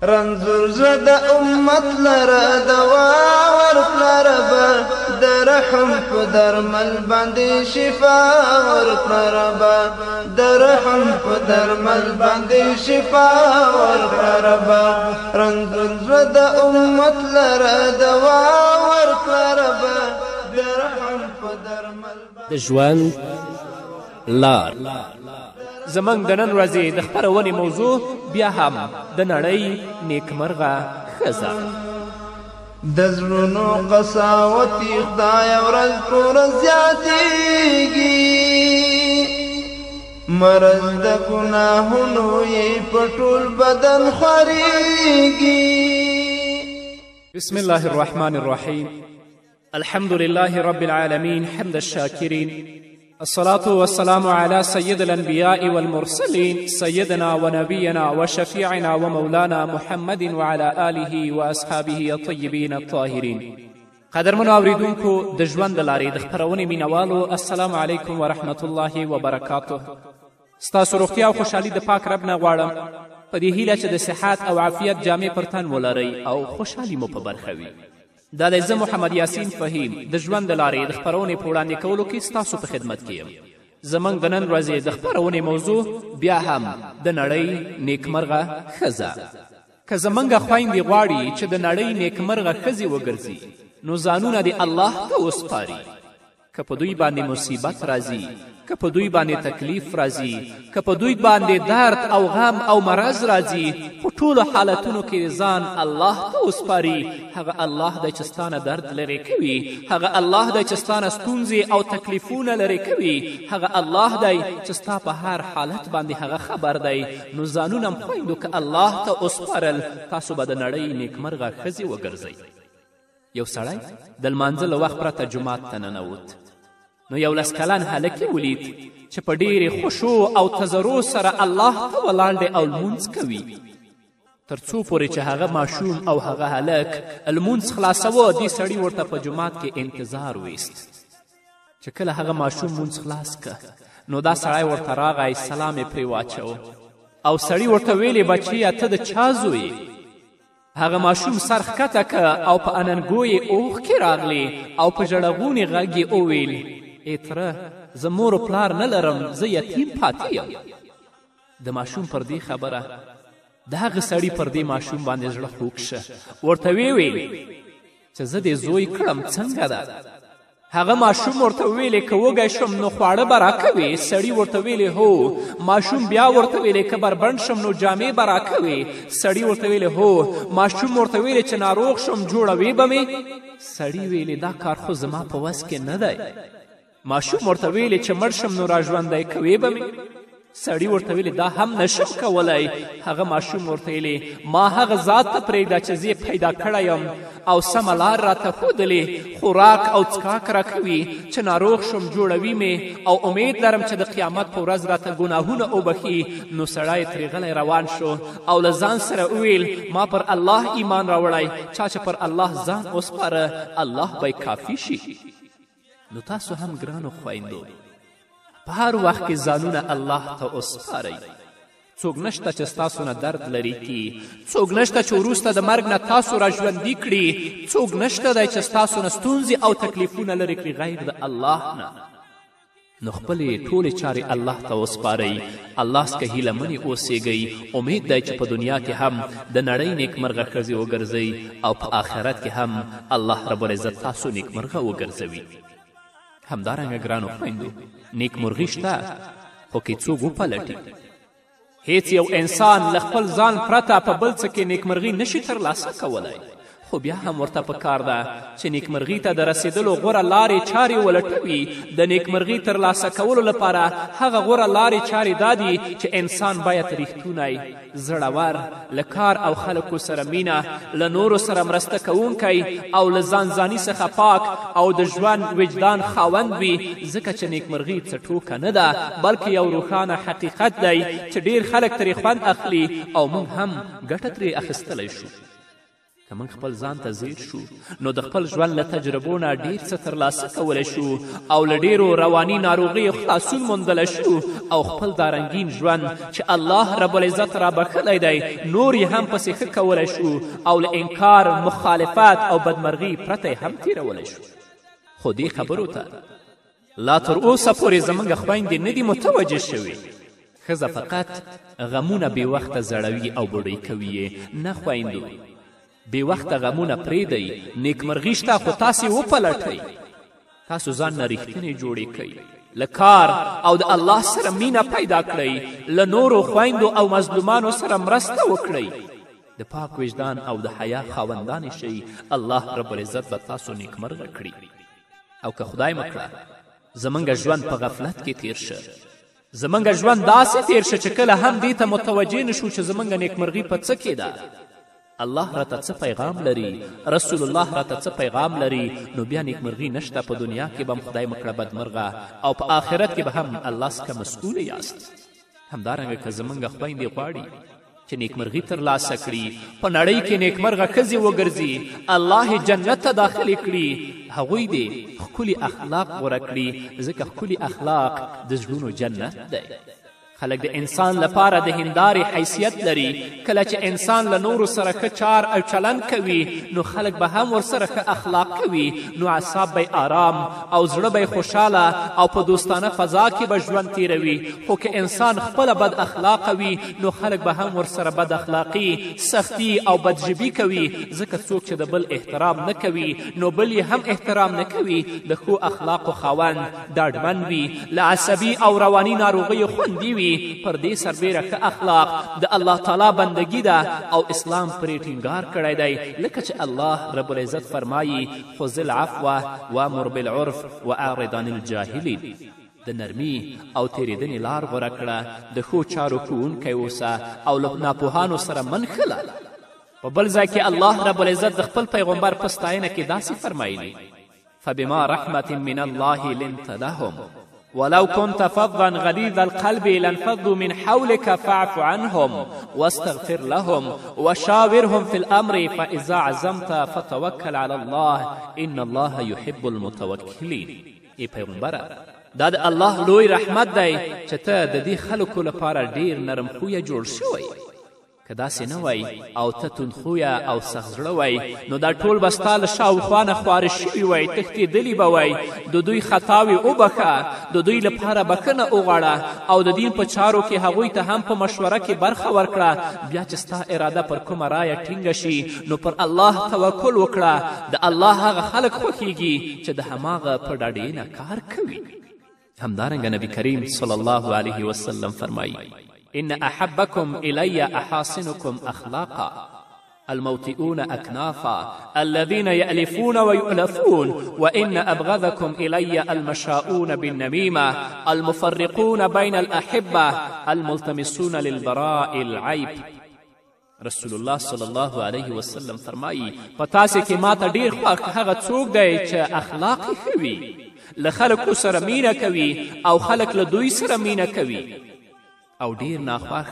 رنځور زړه د امت لره دوا ورکړه ربه د رحم په درمل باندې شفا ورکړه ربه د رحم په درمل باندې شفا ورکړه ربه رنځور زړه د امت لره دوا ورکړه ربه د رحم په درمل د ژوند لار زمونږ د نن ورځې د خپرونې موضوع بیا هم د نړۍ نیکمرغه ښځه د زړونو قساوتي خدای ورځ په ورځ زیاتېږي مرض د ګناهونو یې په ټول بدن خورېږي بسم الله الرحمن الرحیم الحمد لله رب العالمين حمد الشاكرين الصلاة والسلام على سيد الأنبياء والمرسلين سيدنا ونبينا وشفيعنا ومولانا محمد وعلى آله وأصحابه الطيبين الطاهرين قدرمنو اوریدونکو د ژوند د لارې د خپرونې مینوالو السلام علیکم ورحمة الله وبرکاته ستاسو روغتیا او خوشحالي د پاک رب نه غواړم په دې هیله چې د صحت او عافیت جامې پر تن ولرئ او خوشحالي مو په برخه وي دا دی زه محمد یاسین فهیم د ژوند د لارې د خپرونې په وړاندې کولو کې ستاسو په خدمت کې یم زموږ د نن ورځې د خپرونې موضوع بیا هم د نړۍ نیکمرغه ښځه که زموږ خویندې غواړي چې د نړۍ نیکمرغه ښځې وګرځي نو ځانونه د الله ته وسپاري که په دوی باندې مصیبت راځي که په دوی باندې تکلیف راځي که په دوی باندې درد او غم او مرض راځي په ټولو حالتونو کې ځان الله ته وسپاري هغه الله دی چې ستانه درد لرې کوي هغه الله دی چې ستانه ستونزې او تکلیفونه لرې کوي هغه الله دی چې ستا په هر حالت باندې هغه خبر دی نو ځانونه خویندو که الله ته وسپارل تاسو به د نړۍ نیکمرغه ښځې وګرځئ یو سړی د لمانځه له وخت پرته جومات ته ننوت نو یو لس کلن هلک یې ولید چې په ډېرې خوشو او تضرع سره الله ته ولاړ دی او لمونځ کوي تر څو پورې چې هغه ماشوم او هغه هلک لمونځ خلاصوه دې سړي ورته په جومات کې انتظار ویست چې کله هغه ماشوم مونځ خلاص که نو دا سړی ورته راغی سلام یې پرې واچو او سړي ورته ویلې بچیه ته د چا زوی هغه ماشوم سر ښکته که او په اننګو یې اوښکې راغلې او په ژړغونې غږ یې وویل ای تره زه مور و پلار نه لرم زه یتیم پاتې یم د ماشوم پر دې خبره د هغه سړي پر دې ماشوم باندې زړه خوږ شه ورته ویل چې زه دې زوی کړم څنګه ده هغه ماشوم ورته ویلې که وږی شم نو خواړه به راکوې سړي ورته ویلې هو ماشوم بیا ورته ویلې که بربنډ شم نو جامې به راکوې سړي ورته ویلې هو ماشوم ورته ویلې چې ناروغ شم جوړوې به مې سړي ویلې دا کار خو زما په وس کې نه دی ماشوم ورته ویلې چې مړ شم نو راژوندی کوې به مې سړي ورته ویلې دا هم نشم کولی هغه ماشوم ورته ویلې ما هغه ذات ته پرېږده چې زه پیدا کړی یم او سمه لار راته ښودلې خوراک او څښاک راکوي چې ناروغ شم جوړوي مې او امید لرم چې د قیامت په ورځ راته ګناهونه وبخي نو سړی ترې غلی روان شو او له ځان سره وویل ما پر الله ایمان راوړی چا چې پر الله ځان وسپاره الله به کافي شي نو تاسو هم ګرانو خویندو په هر وخت کې ځانونه الله ته وسپارئ څوک نشته چې ستاسو نه درد لرې کړي څوک نشته چې وروسته د مرګ نه تاسو راژوندي کړي څوک نشته دی چې ستاسو نه ستونزې او تکلیفونه لرې کړي غیر د الله نه نو خپلې ټولې چارې الله ته وسپارئ الله څخه هیلهمنې اوسېږئ امید دی چې په دنیا کې هم د نړۍ نیکمرغه ښځې وګرځئ او په آخرت کې هم الله رب العزت تاسو نیکمرغه وګرځوي همدارنګه ګرانو خویندو نیکمرغي شته خو که څوک وپلټي هیڅ یو انسان له خپل ځان پرته په بل څه کې نیکمرغي نشي ترلاسه کولی خو بیا هم ورته پکار ده چې نیکمرغي ته د رسېدلو غوره لارې چارې ولټوي د نیکمرغي ترلاسه کولو لپاره هغه غوره لارې چارې دا دي چې انسان باید ریښتونی زړور له کار او خلکو سره مینه له نورو سره مرسته کوونکی او له ځانځاني څخه پاک او د ژوند وجدان خاوند وي ځکه چې نیکمرغي څه ټوکه نه ده بلکې یو روښانه حقیقت دی چې ډیر خلک ترې خوند اخلي او موږ هم ګټه ترې اخیستلی شو که موږ خپل ځان ته ځیر شو نو د خپل ژوند له تجربو نه ډېر څه ترلاسه کولی شو او له ډېرو رواني ناروغیو خلاصون موندلی شو او خپل دا رنګین ژوند چې الله رب العزت را بخلی دی نور یې هم پسې ښه کولی شو او له انکار مخالفت او بدمرغي پرته هم تیرولی شو. خو دې خبرو ته لا تر اوسه پورې زموږ خویندې نه دي متوجه شوې. ښځه فقط غمونه بې وخته زړوي او بوډۍ کوي یې. نه خویندو، بې وخته غمونه پرېږدئ، نیکمرغي شته خو تاسې وپلټئ. تاسو ځان نه ریښتینې جوړې کئ، له کار او د الله سره مینه پیدا کړئ، له نورو خویندو او مظلومانو سره مرسته وکړئ، د پاک وجدان او د حیا خاوندانې شئ. الله رب العزت به تاسو نیکمرغه کړي. او که خدای مکړه زموږ ژوند په غفلت کې تیر شه، زموږ ژوند داسې تیر شه چې کله هم دې ته متوجه نه شو چې زموږ نیکمرغي په څه کې ده، الله راته څه پیغام لري، رسول الله راته څه پیغام لري، نو بیا نیکمرغي نشته. په دنیا کې به هم خدای مکړه بدمرغه او په آخرت کې به هم الله څخه مسئوله یاست. همدارنګه که زموږ خویندې غواړي چې نیکمرغي ترلاسه کړي، په نړۍ کې نیکمرغه ښځې وګرځي، الله یې جنت ته داخلې کړي، هغوی دې ښکلي اخلاق غوره کړي، ځکه ښکلي اخلاق د زړونو جنت دی. خلک د انسان لپاره د هندارې حیثیت لري. کله چې انسان له نورو سره ښه چار او چلند کوي نو خلک به هم ورسره ښه اخلاق کوي، نو اعصاب به آرام او زړه به خوشحاله او په دوستانه فضا کې به ژوند تیروي. خو که انسان خپله بد اخلاقه وي نو خلک به هم ورسره بد اخلاقي، سختي او بدژبي کوي، ځکه څوک چې د بل احترام نه کوي نو بل یې هم احترام نه کوي. د ښو اخلاقو خاوند ډاډمن وي، له عصبي او رواني ناروغیو خوندي وي. پر دې سربیره ښه اخلاق د الله تعالی بندگی ده او اسلام پرې ټینګار کړی دی، لکه چې الله رب العزت فرمایي خذ العفو وامر بالعرف واعرض عن الجاهلین. د نرمي او تیریدنې لار غوره کړه، د ښو چارو کوونکی اوسه او له ناپوهانو سره منښله. په بل ځای کې الله رب العزت د خپل پیغمبر په ستاینه کې داسې فرمایلي فبما رحمة من الله لنت لهم ولو كنت فظا غليظ القلب لانفضوا من حولك فاعف عنهم واستغفر لهم وشاورهم في الأمر فإذا عزمت فتوكل على الله إن الله يحب المتوكلين. ای پیغمبره، دا د الله لوی رحمت دی چې ته د دې خلکو لپاره ډیر نرم خویه جوړ شوی. که داسې نه وای او ته توندخویه او سخت زړه وای نو دا ټول به ستا له شاوخوا نه خواره شوي وای، تښتېدلي به وای. د دوی خطاوې وبخه، د دوی لپاره بخښنه وغواړه او د دین په چارو کې هغوی ته هم په مشوره کې برخه ورکړه. بیا چې ستا اراده پر کومه رایه ټینګه شي نو پر الله توکل وکړه. د الله هغه خلک خوښیږي چې د هماغه په ډاډې نه کار کوي. همدارنګه نبی کریم صلی الله علیه وسلم فرمایي إن أحبكم إلي أحاسنكم أخلاقا الموطئون أكنافا الذين يألفون ويؤلفون وإن أبغضكم إلي المشاؤون بالنميمة المفرقون بين الأحبة الملتمسون للبراء العيب. رسول الله صلی الله علیه وسلم فرمایي په تاسې کې ماته ډېر خوښ هغه څوک دی چې اخلاق یې ښه وي، له خلکو سره مینه کوي او خلک له دوی سره مینه کوي. او ډیر ناخوښ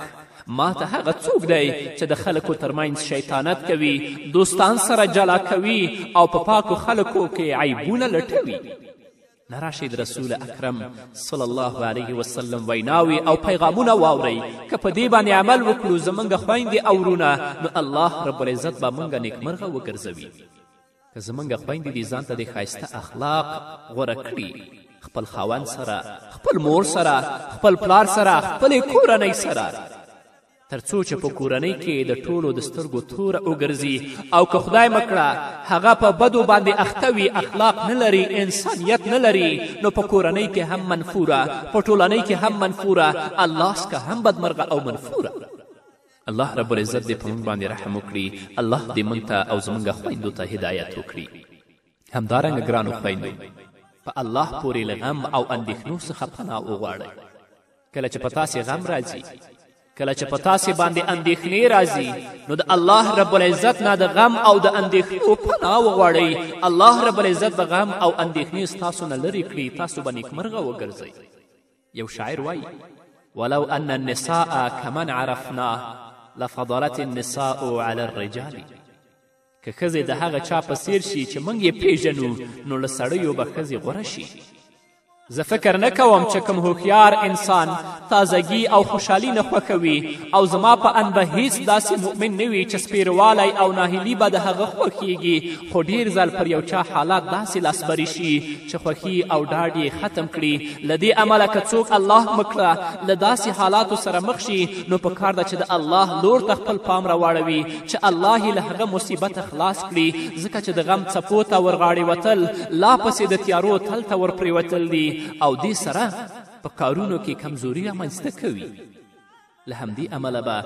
ما ته هغه څوک دی چې د خلکو ترمنځ شیطانت کوي، دوستان سره جلا کوي او په پاکو خلکو کې عیبونه لټوي. نراشئ د رسول اکرم صلی الله علیه وسلم ویناوي او پیغامونه واورئ. که په دې باندې عمل وکړو زموږ خویندې او ورونه نو الله رب العزت به موږ نیکمرغه وګرځوي. که زموږ خویندې دې ځان ته د ښایسته اخلاق غوره کړي، خپل خاوند سره، خپل مور سره، خپل پلار سره، خپلې کورنۍ سره، تر څو چې په کورنۍ کې د ټولو د سترګو توره وګرځي او که خدای مکړه هغه په بدو باندې اخته وي، اخلاق نه لري، انسانیت نه لري، نو په کورنۍ کې هم منفوره، په ټولنۍ کې هم منفوره، الله څخه هم بدمرغه او منفوره. الله رب العزت دې په موږ باندې رحم وکړي. الله دې موږ ته او زموږ خویندو ته هدایت وکړي. همدارنګه ګرانو خویندو، په الله پورې له غم او اندېښنو څخه پناه وغواړئ. کله چې په تاسې غم راځي، کله چې په تاسې باندې اندېښنې راځي نو د الله رب العزت نه د غم او د اندېښنو پناه وغواړئ. الله رب العزت د غم او اندېښنې ستاسو نه لرې کړي، تاسو به نیکمرغه وګرځئ. یو شاعر وایي ولو ان النساء كمن عرفنا لفضلت النساء على الرجال. که ښځې د هغه چا په څیر شي چې موږ یې پیژنو نو له سړیو به ښځې غوره شي. زه فکر نه کوم چې کوم هوښیار انسان تازگی او خوشحالي نه خوښوي او زما په اند به هیڅ داسې مؤمن نه وي چې سپیروالی او ناهیلي به د هغه خوښیږي، خو ډیر ځل پر یو چا حالات داسې لاسبري شي چې خوښي او ډاډ یې ختم کړي. له دې امله که څوک الله مکړه له داسې حالاتو سره مخ شي نو په کار ده چې د الله لور ته خپل پام راواړوي چې الله یې له هغه مصیبته خلاص کړي، ځکه چې د غم څپو ته ورغاړې وتل لا پسې د تیارو تل ته ورپرېوتل دي او دې سره په کارونو کې کمزوري رامنځته کوي. له همدې امله به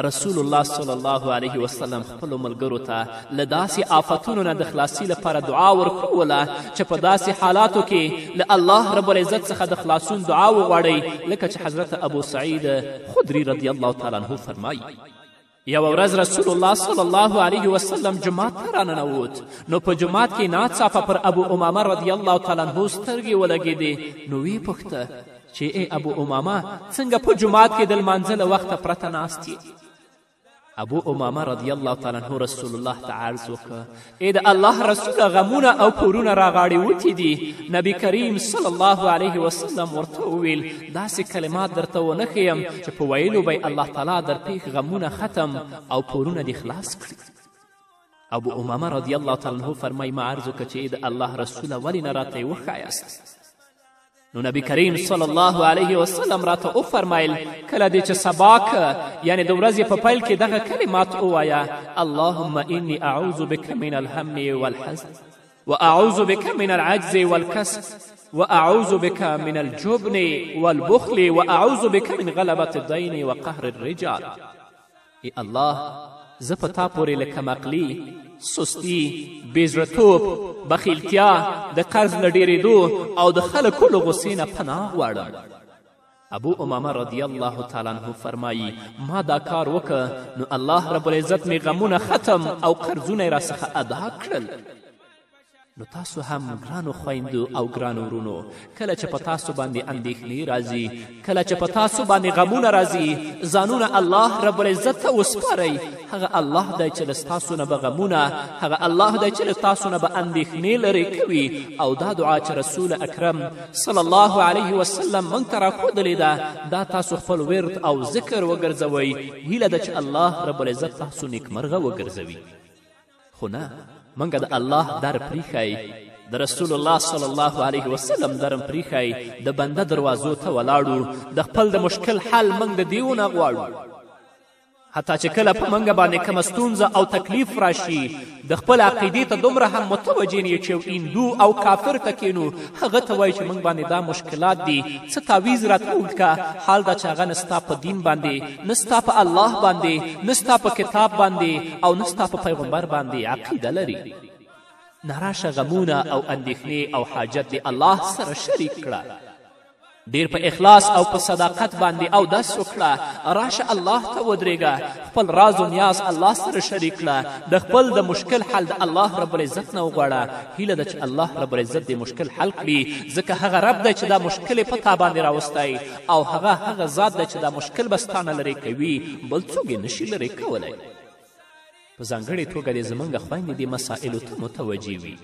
رسول الله صلی الله علیه وسلم خپلو ملګرو ته له داسې آفتونو نه د خلاصي لپاره دعا ورکوله چې په داسې حالاتو کې له الله رب العزت څخه د خلاصون دعا وغواړئ، لکه چې حضرت ابو سعید خدري رضی الله تعالی عنه فرمایي یوه ورځ رسول الله صلی الله علیه وسلم جومات ته راننوت، نو په جومات کې ناڅاپه پر ابو امامه رضی الله تعالی عنه سترګې ولګېدې. نو ویې پوښته چې ای ابو امامه څنګه په جومات کې د لمانځه له وخته پرته ناست یې؟ ابو امامه رضی الله تعالی عنه رسول الله ته عرض وکړه ای د الله رسوله غمونه او پورونه راغاړې وتې دي. نبی کریم صلی الله علیه وسلم ورته وویل داسې کلمات درته ونه ښیم چې په ویلو به الله تعالی در پیښ غمونه ختم او پورونه دې خلاص کړي. ابو امامه رضی الله تعالی عنه فرمایي ما عرض وکړه چې ای د الله رسوله ولې نه راته یې وښایاست؟ نو نبی کریم صلی الله علیه وسلم راته وفرمایل کله دې چې سبا که یعنې د ورځې په پیل کې دغه کلمات ووایه اللهم انی اعوذ بک من الهم والحزن واعوذ بک من العجز والکسل واعوذ بک من الجبن والبخل واعوذ بک من غلبة الدین وقهر الرجال. ای الله زه په تا پورې له کمعقلي، سستی، بېزړهتوب، بخیلتیا، د قرض له ډېرېدو او د خلکو له غصې نه پناه غواړم. ابو امامه رضی الله تعالی عنه فرمایي ما دا کار وکړه نو الله رب العزت مې غمونه ختم او قرضونه یې راڅخه ادا کړل. نو تاسو هم ګرانو خویندو او ګرانو ورونو کله چې په تاسو باندې اندېښنې راځي، کله چې په تاسو باندې غمونه راځي، ځانونه الله رب العزت ته وسپارئ. هغه الله دی چې له ستاسو نه به غمونه، هغه الله دی چې له تاسو نه به اندېښنې لرې کوي. او دا دعا چې رسول اکرم صلی الله علیه وسلم موږ ته راښودلې ده دا تاسو خپل ورد او ذکر وګرځوئ. هیله ده چې الله رب العزت تاسو نیکمرغه وګرځوي. خو نه منګه د الله در پریښی، د رسول الله صلی الله علیه وسلم درم پریښی، د بنده دروازو ته ولاړو، د خپل د مشکل حل موږ د دیونه غواړو. حتی چې کله په موږ باندې کومه ستونزه او تکلیف راشي د خپل عقیدې ته دومره هم متوجه نه یو چې هندو او کافر ته کینو هغه ته وایي چې موږ باندې دا مشکلات دي، څه تعویض راته وکړه. حال دا چې هغه نه ستا په دین باندې، نه ستا په الله باندې، نه ستا په کتاب باندې او نه ستا په پیغمبر باندې عقیده لري. نه راشه غمونه او اندېښنې او حاجت دې الله سره شریک کړه. ډیر په اخلاص او په صداقت باندې او دس وکړه. راشه الله ته ودرېږه، خپل راز و نیاز الله سره شریک کړه، د خپل د مشکل حل د الله رب العزت نه وغواړه. هیله ده چې الله رب العزت دې مشکل حل کړي، ځکه هغه رب دی چې دا مشکل یې په تا باندې راوستی او هغه ذات دی چې دا مشکل به ستا نه لرې کوي، بل څوک یې نشي لرې کولی. په ځانګړې توګه دې زموږ خویندې دې مسایلو ته متوجه وي.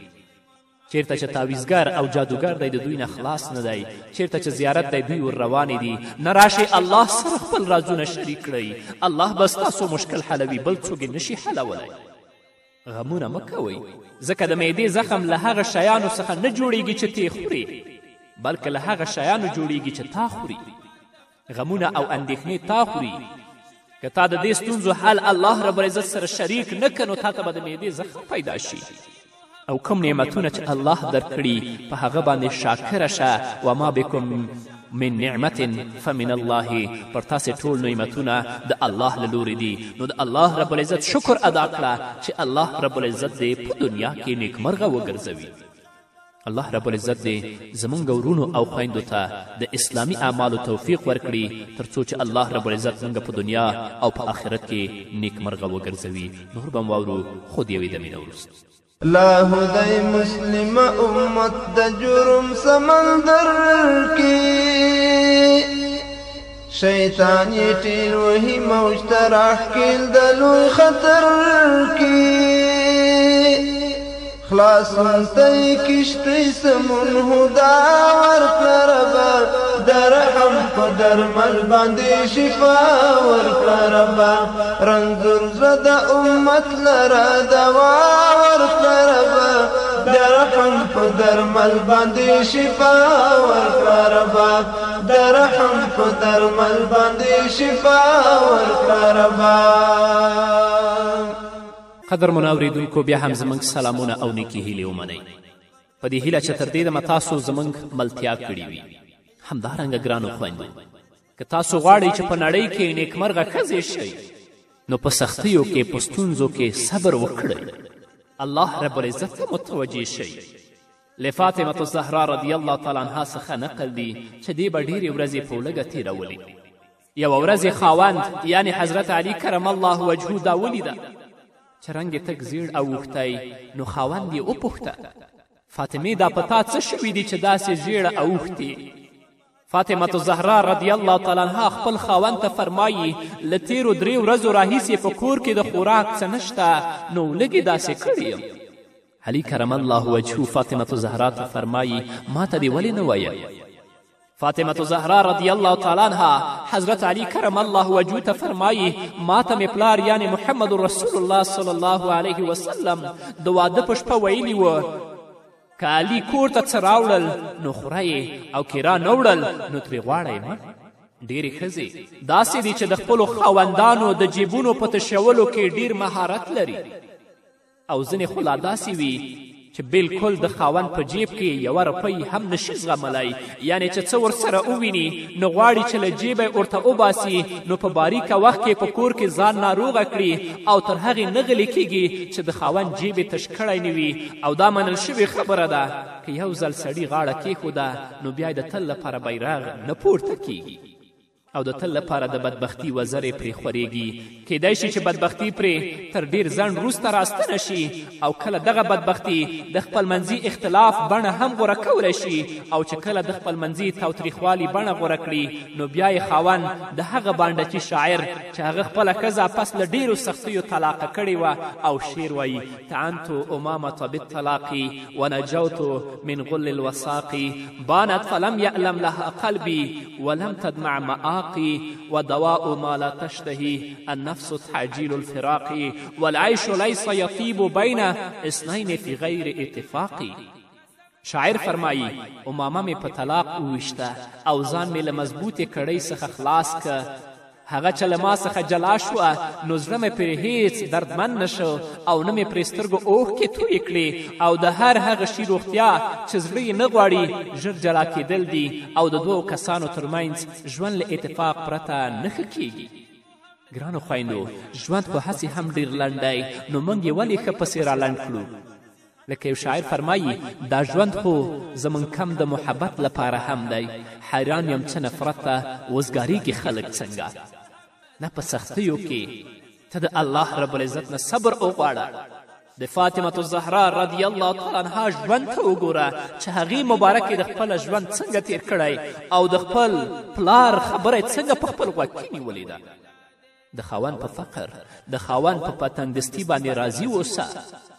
چیرته چې تعویزګر او جادوګر دی د دوی نه خلاص نه دی، چیرته چې زیارت دی دوی ور روانې دي، نه راشئ الله سره خپل رازونه شریک کړئ. الله به ستاسو مشکل حلوي، بل څوک یې نشي حلولی. غمونه مه کوئ، ځکه د معدې زخم له هغه شیانو څخه نه جوړیږي چې تی خوري، بلکې له هغه شیانو جوړیږي چې تا خوري. غمونه او اندېښنې تا خوري. که تا د دې ستونزو حل الله رب العزت سره شریک نه کړ نو تا ته به د معدې زخم پیدا شي. او کوم نعمتونه چې الله درکړي په هغه باندې شاکره شه. وما بکم من نعمت فمن الله، پر تاسې ټول نعمتونه د الله له لورې دي. نو د الله رب العزت شکر ادا کړه چې الله رب العزت دې په دنیا کې نیکمرغه وګرځوي. الله رب العزت دې زمونږ ورونو او خویندو ته د اسلامي اعمالو توفیق ورکړي تر څو چې الله رب العزت موږ په دنیا او په آخرت کې نیکمرغه وګرځوي. نور به م واورو خو د یوې دمې نه وروسته. لا هدی مسلم امت د جرم سمندر کی شیطان یې ټیل وهي موج ته راښکیل د لوی خطر کی خلاصون تی کشتی سمون هدا ورکړه ربا درحم په درمل باندې شفا ورکړه ربا رنځور زړه د امت لره دوا ورکړه ربا درحم په درمل باندې شفا ورکړه ربا درحم په درمل باندې شفا ورکړه ربا. قدرمنو اورېدونکو بیا هم زموږ سلامونه او نیکې هیلې ومنئ په دې هیله چې تر دې دمه تاسو زموږ ملتیا کړې وي. همدارنګه ګرانو خویندو که تاسو غواړئ چې په نړۍ کې نیکمرغه ښځې شئ نو په سختیو کې په ستونزو کې صبر وکړئ الله رب العزت ته متوجه شئ. لفاطمة الزهرا رضی الله تعالی عنها څخه نقل دی چې دې به ډېرې ورځې په لږه تېرولې. یوه ورځ خاوند یعنی حضرت علی کرم الله وجهو دا ولیده چې رنګ یې تک زیړ او اوښتی نو خاوند یې وپوښته فاطمې دا په تا څه شوي دي چې داسې ژیړه او اوښتې؟ فاطمة الزهرا رضی الله تعالی عنها خپل خاوند ته فرمایي له تېرو 3 ورځو راهیسې په کور کې د خوراک څه نشته نو لږې داسې کړی یم. علي کرم الله وجهو فاطمة الزهرا ته فرمایي ما ته دې ولې نه ویل؟ فاطمة الزهرا رضی الله تعالی عنها حضرت علی کرم الله وجهو ته فرمایي ما ته مې پلار یعنی محمد رسول الله صلی الله علیه وسلم د واده په شپه ویلي وه که علي کور ته څه راوړل نو خوره او که را نه وړل نو ترې غواړئ مه. ډېرې ښځې داسې دي چې د خپلو خاوندانو د جیبونو په تشولو کې ډېر مهارت لري او ځینې خو لا داسې وي چې بالکل د خاوند په جیب کې یوه روپۍ هم نشي زغملی یعنی چې څه ورسره وویني نو غواړي چې له جیبه یې ورته وباسي نو په باریکه وخت کې په کور کې ځان ناروغه کړي او تر هغې نه غلې کیږي چې د خاوند جیب یې تش کړی نه وي او دا منل شوې خبره ده که یو ځل سړي غاړه کیښوده نو بیا یې د تل لپاره بیرغ نه پورته کیږي او د تل لپاره د بدبختي وزرې پرې خورېږي. کیدای شي چې بدبختي پرې تر ډېر ځنډ وروسته راستنه شي او کله دغه بدبختي د خپلمنځي اختلاف بڼه هم غوره کولی شي او چې کله د خپلمنځي تاوتریخوالي بڼه غوره کړي نو بیا یې خاوند د هغه بانډچي شاعر چې هغه خپله ښځه پس له ډېرو سختیو طلاقه کړې وه او شعر وایي تعنت امامة بالطلاق ونجوت من غل الوثاق بانت فلم يألم لها قلبي ولم تدمع مآقي ودواء ما لا تشتهي النفس تعجيل الفراق والعيش ليس يطيب بين اثنين في غير اتفاق. شاعر فرمایی امامه مې په طلاق وویشته او ځان مې له مضبوطې کړۍ څخه خلاص که هغه چې له ما څخه جلا شوه نو زړه مې پرې هیڅ دردمن نه شو او نه مې پرې سترګو اوښکې تویې کړې او د هر هغه شي روغتیا چې زړه یې نه غواړي ژر جلا کېدل دي او د 2 کسانو ترمنځ ژوند له اتفاق پرته نه ښه کیږي. ګرانو خویندو ژوند خو هسې هم ډېر لنډ دی نو موږ یې ولې ښه پسې رالنډ کړو؟ لکه یو شاعر فرمایي دا ژوند خو زموږ کم د محبت لپاره هم دی حیران یم څه نفرت ته وزګارېږي خلک څنګه. نه په سختیو کې ته د الله رب العزت نه صبر وغواړه. د فاطمة الزهرا رضی الله تعالی عنها ژوند ته وګوره چې هغې مبارکې د خپله ژوند څنګه تیر کړی او د خپل پلار خبره یې څنګه په خپل غوږ کې نیولې ده. د خاوند په فقر د خاوند په پتنګدستي باندې راضي اوسه.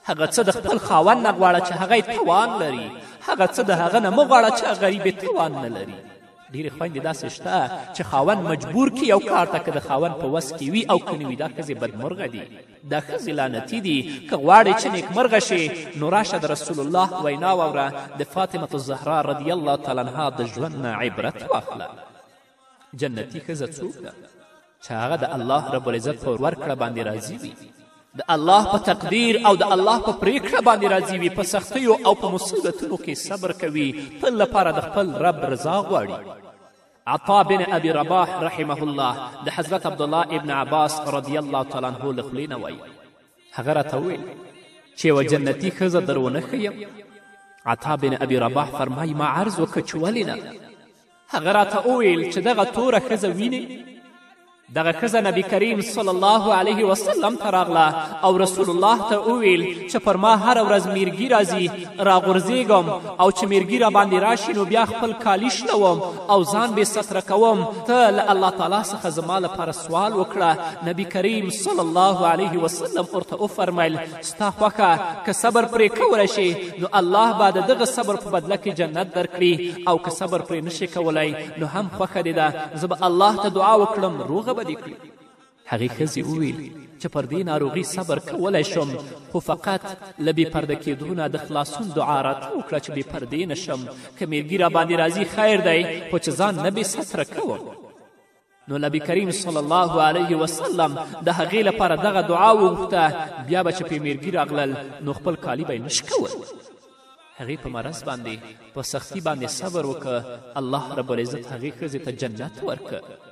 هغه څه د خپل خاوند نه غواړه چې هغه یې توان لري هغه څه د هغه نه مه غواړه چې غریب یې توان نه لري. ډېرې خویندې داسې شته چې خاوند مجبور کړي یو کار ته که د خاوند په وس کې وي او که نه وي دا ښځې بدمرغه دي دا ښځې لعنتي دي. که غواړې چې نیکمرغه شي نو راشه د رسول الله وینا واوره د فاطمة الزهرا رضی الله تعالی عنها د ژوند نه عبرت واخله. جنتي ښځه څوک ده چې هغه د الله رب العزت په ورکړه باندې راضي وي د الله په تقدیر او د الله په پریکړه باندې راضي وي په سختیو او په مصیبتونو کې صبر کوي تل لپاره د خپل رب رضا غواړي. عطا بن ابي رباح رحمه الله د حضرت عبدالله ابن عباس رضی الله تعالی عنه له خولې نه وایي هغه راته وویل چې یوه جنتي ښځه در ونه ښیم؟ عطا بن ابي رباح فرمایي ما عرض وکړه چې ولې نه؟ هغه راته وویل چې دغه توره ښځه وینې دغه ښځه نبی کریم صلی الله علیه وسلم ته راغله او رسول الله ته وویل چې پر ما هره ورځ میرګي راځي راغورځېږم او چې میرګي را باندې راشي نو بیا خپل کالي شلوم او ځان بې ستره کوم ته له الله تعالی څخه زما لپاره سوال وکړه نبی کریم صلی الله علیه وسلم ورته وفرمیل ستا خوښه که صبر پرې کولی شي نو الله به د دغه صبر په بدله کې جنت درکړي او که صبر پرې نشي کولی نو هم خوښه دې ده زه به الله ته دعا وکړم روغه به دې کړي هغې ښځې وویل چې پر دې ناروغي صبر کولی شم خو فقط له بې پرده کېدو نه د خلاصون دعا راته وکړه چې بې پردې نه شم که میرګي را باندې راځي خیر دی خو چې ځان نه بې ستره کوم نو نبی کریم صلی الله علیه وسلم د هغې لپاره دغه دعا وغوښته بیا به چې پې میرګي راغلل نو خپل کالي به یې نش کول هغې په مرض باندې په سختي باندې صبر وکړه الله رب العزت هغې ښځې ته جنت ورکړه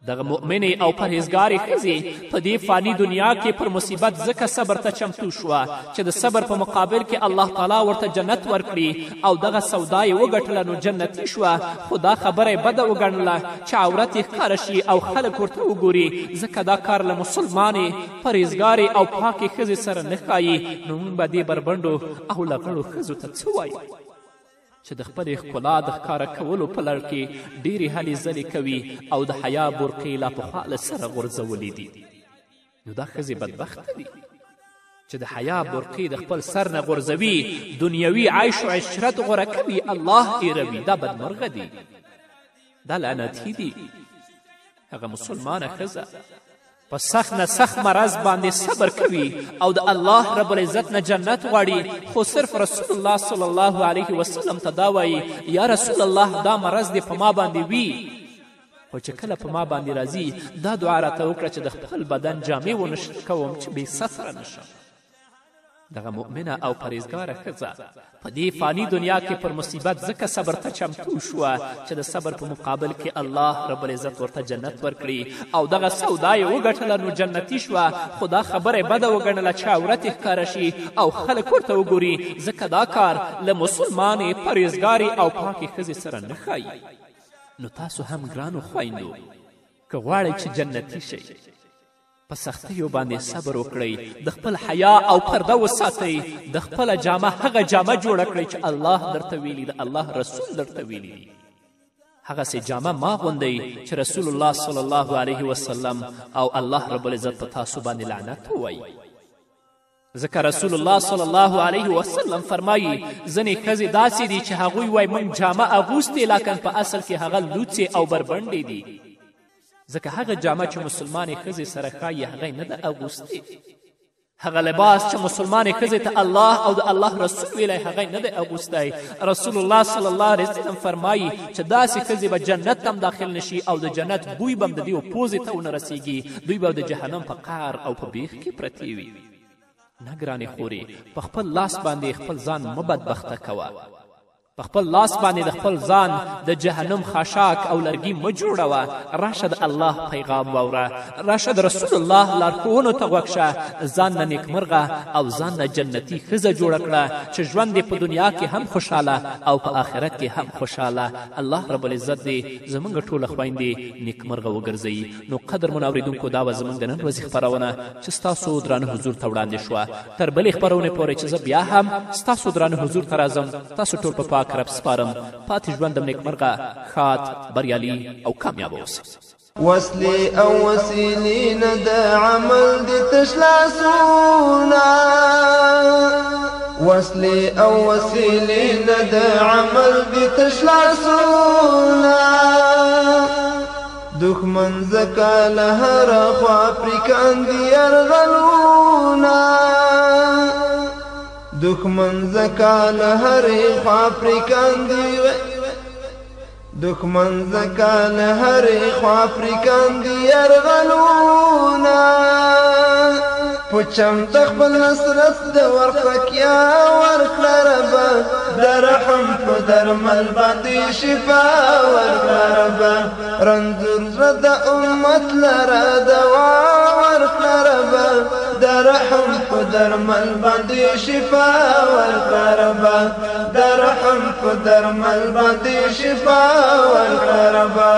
دغه مؤمنې او پرهیزګارې ښځې په دې فاني دنیا کې پر مصیبت ځکه صبر ته چمتو شوه چې د صبر په مقابل کې الله تعالی ورته جنت ورکړي او دغه سودا یې وګټله نو جنتي شوه خو دا خبره یې بده وګڼله چې عورت یې ښکاره شي او خلک ورته وګوري ځکه دا کار له مسلمانې پرهیزګارې او پاکې ښځې سره نه ښایي نو موږ به دې بربنډو او لغړو ښځو ته څه وایو چې د خپلې ښکلا د ښکاره کولو په لړ کې ډېرې هلې ځلې کوي او د حیا برقې لا پخوا له سره غورځولې دي نو دا ښځې بدبخته دي چې د حیا برقې د خپل سر نه غورځوي دنیوي عیش و عشرت غوره کوي الله ایروي دا بدمرغه دي دا لعنتي دي هغه مسلمانه ښځه په سخت نه سخت مرض باندې صبر کوي او د الله رب العزت نه جنت غواړي خو صرف رسول الله صلی الله علیه وسلم ته دا وایي یا رسول الله دا مرض دې په ما باندې وي خو چې کله په ما باندې راځي دا دعا راته وکړه چې د خپل بدن جامې ونشر کوم چې بې ستره نشم دغه مؤمنه او پرهیزګاره ښځه په دې فاني دنیا کې پر مصیبت ځکه صبر ته چمتو شوه چې د صبر په مقابل کې الله رب العزت ورته جنت ورکړي او دغه سودا یې وګټله نو جنتي شوه خو دا خبره یې بده وګڼله چې عورت یې ښکاره شي او خلک ورته وګوري ځکه دا کار له مسلمانې پرهیزګارې او پاکې ښځې سره نه ښایي نو تاسو هم ګرانو خویندو که غواړئ چې جنتي شئ په سختیو باندې صبر وکړئ د خپل حیا او پرده وساتئ د خپله جامه هغه جامه جوړه کړئ چې الله درته ویلي د الله رسول درته ویلي دي هغسې جامه ما غوندئ چې رسول الله صلی الله علیه وسلم او الله رب العزت په تاسو باندې لعنت ووایي ځکه رسول الله صلی الله علیه وسلم فرمایي ځینې ښځې داسې دي چې هغوی وایي موږ جامه اغوستې لیکن په اصل کې هغه لوڅې او بربنډې دي ځکه هغه جامه چې مسلمانې ښځې سره ښایي هغه یې نه ده اغوستې هغه لباس چې مسلمانې ښځې ته الله او د الله رسول ویلی هغه یې نه دی اغوستی رسول الله صلی الله علیه وسلم فرمایي چې داسې ښځې به جنت هم داخل نشي او د جنت بوی به هم د دې پوزې ته ونه رسیږي دوی به د جهنم په قعر او په بیخ کې پرتې وي نه ګرانې خورې په خپل لاس باندې خپل ځان مه بدبخته کوه په خپل لاس باندې د خپل ځان د جهنم خاشاک او لرګي مه جوړوه راشه د الله پیغام واوره راشه د رسول الله لارښوونو ته غوږ شه ځان نه نیکمرغه او ځان نه جنتي ښځه جوړه کړه چې ژوند دې په دنیا کې هم خوشحاله او په آخرت کې هم خوشحاله الله رب العزت دې زموږ ټوله خویندې نیکمرغه وګرځوي نو قدرمنو اورېدونکو دا به زموږ د نن ورځې خپرونه چې ستاسو درانه حضور ته وړاندې شوه تر بلې خپرونې پورې چې زه بیا هم ستاسو درانه حضور ته راځم تاسو ټول په پاک رب سپارم پاتې ژوندم نیکمرغه ښاد بریالي او کامیابه اوسئ وسلې او وسیلې نه د عمل د تش لاسونه وسلې او وسیلې نه د عمل د تش لاسونه دښمن ځکه له هره خوا پرې کاندي یرغلونه دښمن ځکه له هرې خوا پرې کاندي دښمن ځکه له هرې خوا پرې کاندي یرغلونه په چمت خپل نصرت د ورخکیا ورکړه ربه د رحم په درمل باندې شفا ورکړه ربه رنځور زړه د امت لره دوا ورکړه ربه د رحم په درمل باندې شفا ورکړه ربه د رحم په درمل باندې شفا ورکړه ربه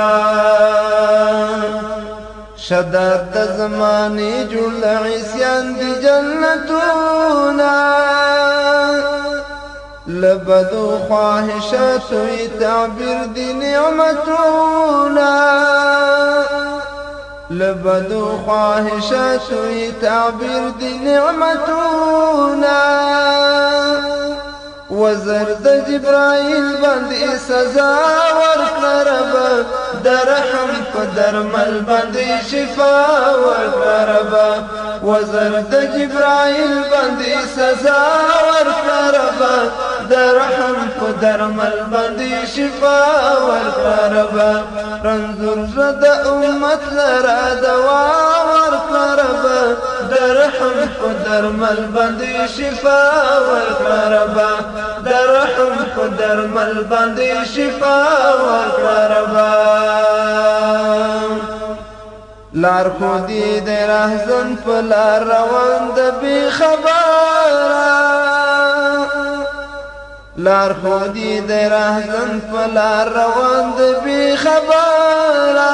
شداد زمانی جل عصیان دی جنتونا لبدو خواهشاتو تعبیر دی نعمتونا لبدو خواهشاتو تعبیر دی نعمتونا وزرد جبرائیل باندې سزا ورکړه رب درحم په درمل باندې شفا ورکړه رب وزرد جبرائیل باندې سزا ورکړه رب درحم په درمل باندې شفا ورکړه رب رنځور زړه د امت لرا دوا ورکړه رب درحم په درمل باندې شفا ورکړه رب درحم په درمل باندې شفا ورکړه رب لار خو دې د راهزن په لار روان د بې خبره لار خو دې د راهزن په لار روان د بې خبره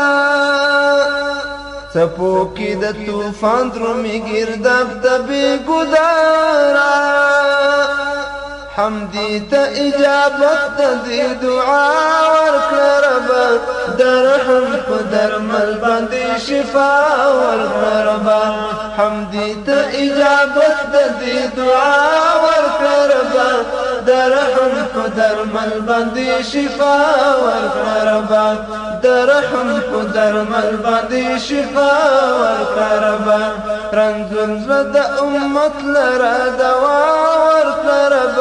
څپو کې د طوفان درومي ګرداب د بې ګداره حمدی ته اجابت د دې دعا ورکړه رب درحم په درمل باندې شفا ورکړه رب حمدی ته اجابت د دې دعا ورکړه رب درحم په درمل باندې شفا ورکړه رب درحم په درمل باندې شفا ورکړه رب رنځور زړه د امت لرا دوا ورکړه رب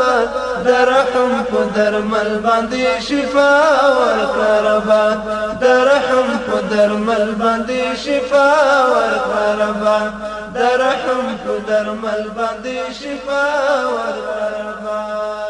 درحم په درمل باندې شفا ورکړه رب درحم په درمل باندې شفا ورکړه رب درحم په درمل باندې شفا ورکړه رب